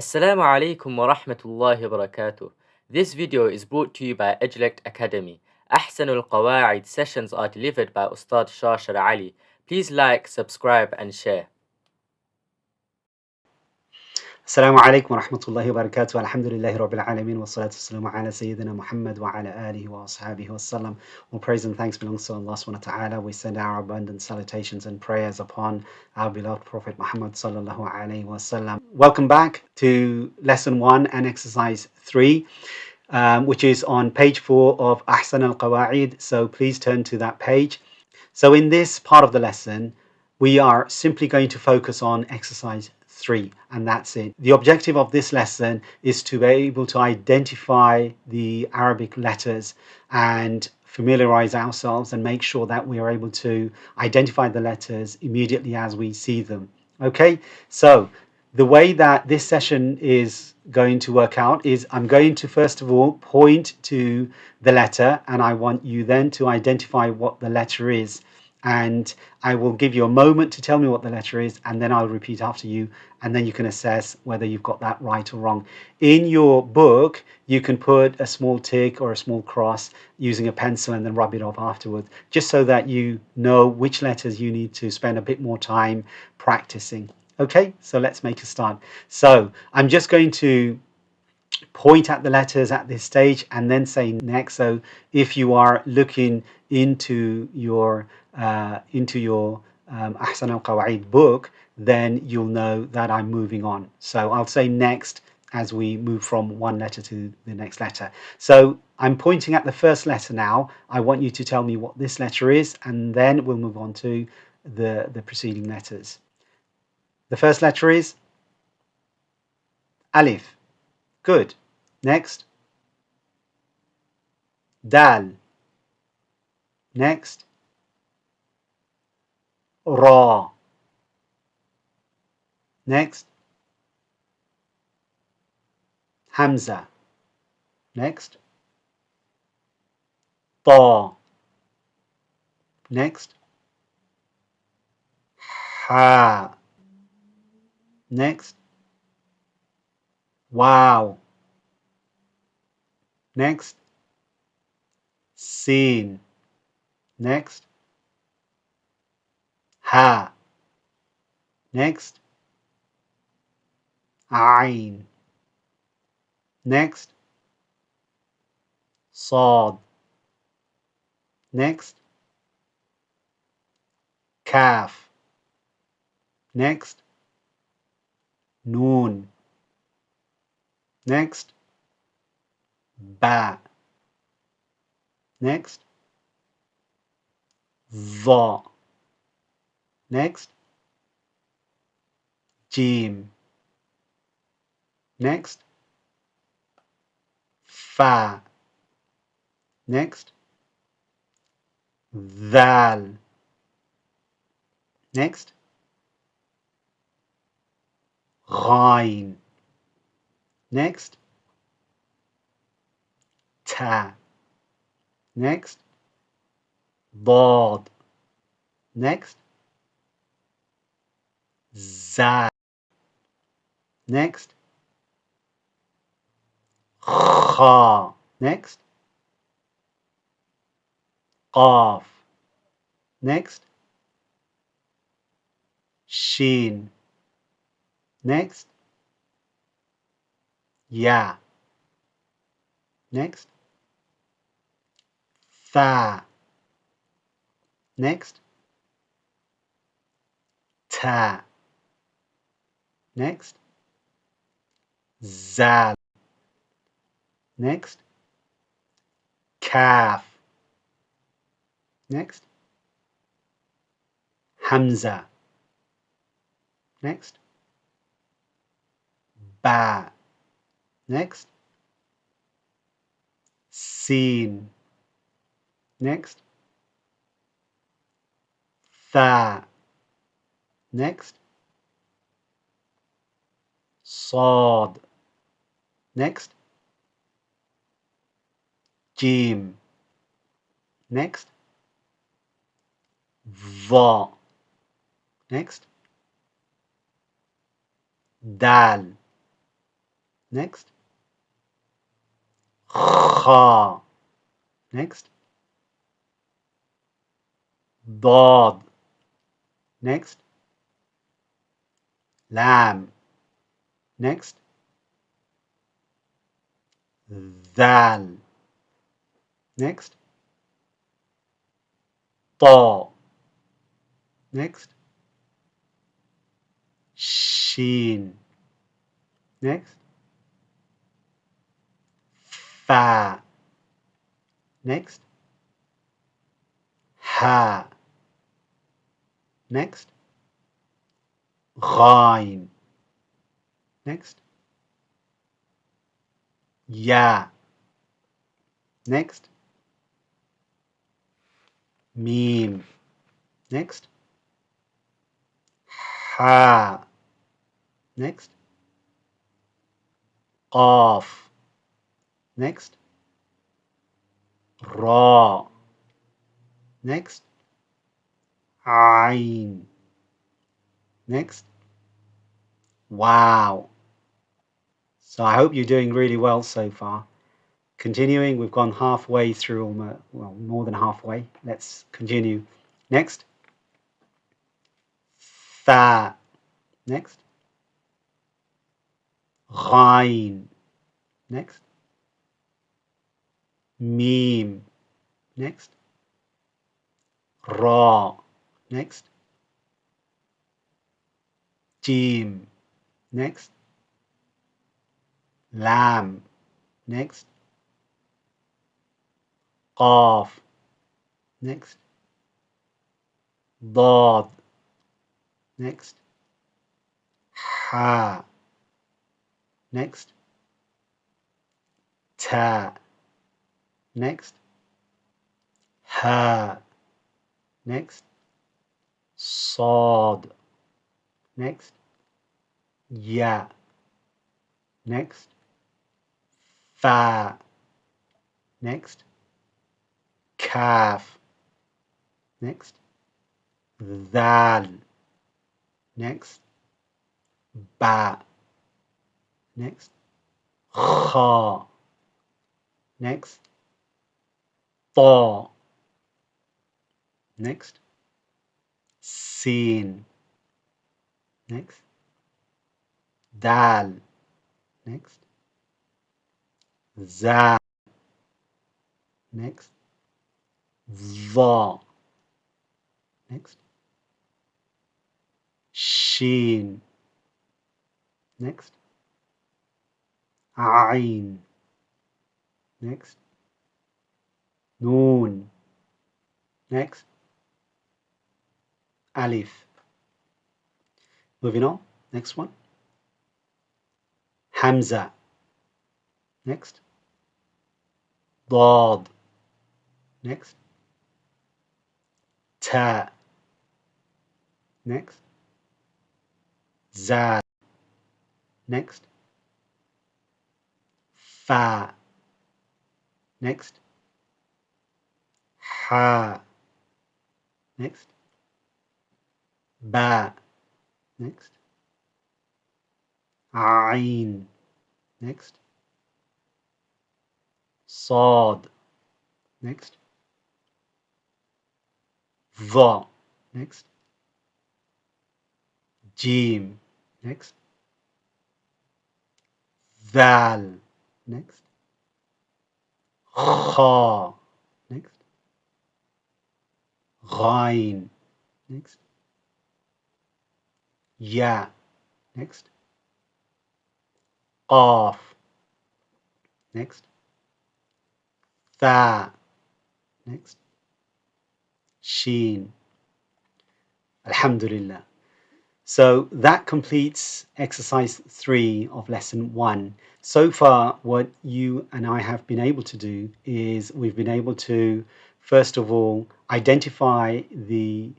Assalamu alaikum wa rahmatullahi wa barakatuh. This video is brought to you by Edullect Academy. Ahsanul Qawaid sessions are delivered by Ustadh Shah. Please like, subscribe and share. السلام عليكم ورحمة الله وبركاته الحمد لله رب العالمين والصلاة والسلام على سيدنا محمد وعلى آله وأصحابه وسلم. All praise and thanks belongs to Allah subhanahu wa ta'ala. We send our abundant salutations and prayers upon our beloved Prophet Muhammad sallallahu alayhi wa sallam. Welcome back to lesson 1 and exercise 3, which is on page 4 of Ahsan al-Qawaid. So please turn to that page. So in this part of the lesson, we are simply going to focus on exercise 3, and that's it. The objective of this lesson is to be able to identify the Arabic letters and familiarize ourselves and make sure that we are able to identify the letters immediately as we see them. Okay, so the way that this session is going to work out is I'm going to first of all point to the letter, and I want you then to identify what the letter is, and I will give you a moment to tell me what the letter is, and then I'll repeat after you, and then you can assess whether you've got that right or wrong. In your book you can put a small tick or a small cross using a pencil and then rub it off afterwards, just so that you know which letters you need to spend a bit more time practicing. Okay, so let's make a start. So I'm just going to point at the letters at this stage and then say next. So if you are looking into your Ahsan al-Qawaid book, then you'll know that I'm moving on. So I'll say next as we move from one letter to the next letter. So I'm pointing at the first letter now. I want you to tell me what this letter is, and then we'll move on to the preceding letters. The first letter is Alif. Good. Next. Dal. Next. Ra. Next. Hamza. Next. Ta. Next. Ha. Next. Wow. Next. Sin. Next. Ha. Next. Ain. Next. Sad. Next. Kaf. Next. Noon. Next. Ba. Next. Dha. Next. Jim. Next. Fa. Next. Dhal. Next. Ghain. Next. Ta. Next. Dad. Next. Za. Next. Kha. Next. Qaf. Next. Shin. Next. Ya. Next. Tha. Next. Ta. Next. Zal. Next. Kaf. Next. Hamza. Next. Ba. Next. Sin. Next. Tha. Next. Sad. Next. Jim. Next. Dha. Next. Dal. Next. Kha. Next. Dad. Next. Lam. Next. Dal. Next. Ta. Next. Sheen. Next. Fa. Next. Ha. Next. Ghain. Next. Ya. Next. Mim. Next. Ha. Next. Qaf. Next. Ra. Next. Ain. Next. Wow. So I hope you're doing really well so far. Continuing, we've gone halfway through, well, more than halfway. Let's continue. Next. Tha. Next. Ghain. Next. Mim. Next. Ra. Next. Jim. Next. Lam. Next. Qaf. Next. Dad. Next. Ha. Next. Ta. Next. Ha. Next. Sad. Next. Ya. Next. Fa. Next. Kaf. Next. Dhal. Next. Ba. Next. Kha. Next. Ta. Next. Sin. Next. Dal. Next. Za. Next. Dha. Next. Shin. Next. Ain. Next. Noon. Next. Alif. Moving on. Next one. Hamza. Next. Dad. Next. Ta. Next. Zal. Next. Fa. Next. Ha. Next. Ba. Next. Ain. Next. Sad. Next. Dha. Next. Jim. Next. Dhal. Next. Kha. Next. Ghain. Next. Ya. Next. Qaf. Next. Tha. Next. Sheen. Alhamdulillah. So that completes exercise 3 of lesson 1. So far, what you and I have been able to do is we've been able to, first of all, identify the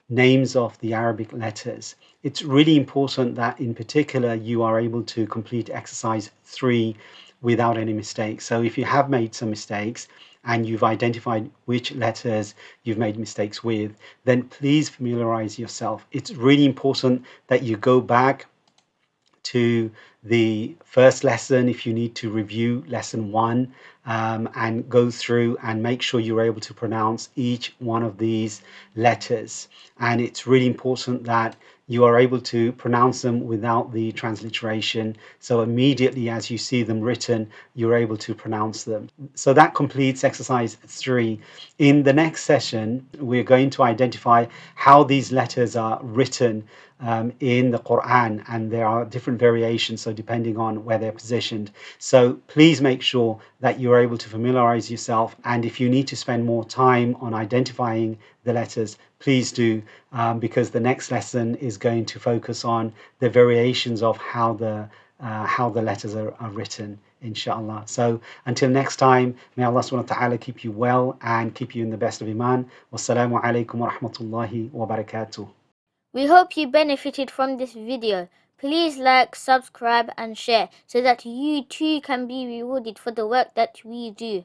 names of the Arabic letters. It's really important that in particular you are able to complete exercise 3 without any mistakes. So if you have made some mistakes and you've identified which letters you've made mistakes with, then please familiarize yourself. It's really important that you go back to the first lesson if you need to review lesson one, and go through and make sure you're able to pronounce each one of these letters. And it's really important that you are able to pronounce them without the transliteration. So immediately as you see them written, you're able to pronounce them. So that completes exercise 3. In the next session, we're going to identify how these letters are written in the Quran, and there are different variations, so depending on where they're positioned. So please make sure that you're able to familiarize yourself, and if you need to spend more time on identifying the letters, please do, because the next lesson is going to focus on the variations of how the letters are written, inshallah. So until next time, may Allah subhanahu wa ta'ala keep you well and keep you in the best of iman. Wassalamu alaikum wa rahmatullahi wa barakatuh. We hope you benefited from this video. Please like, subscribe and share so that you too can be rewarded for the work that we do.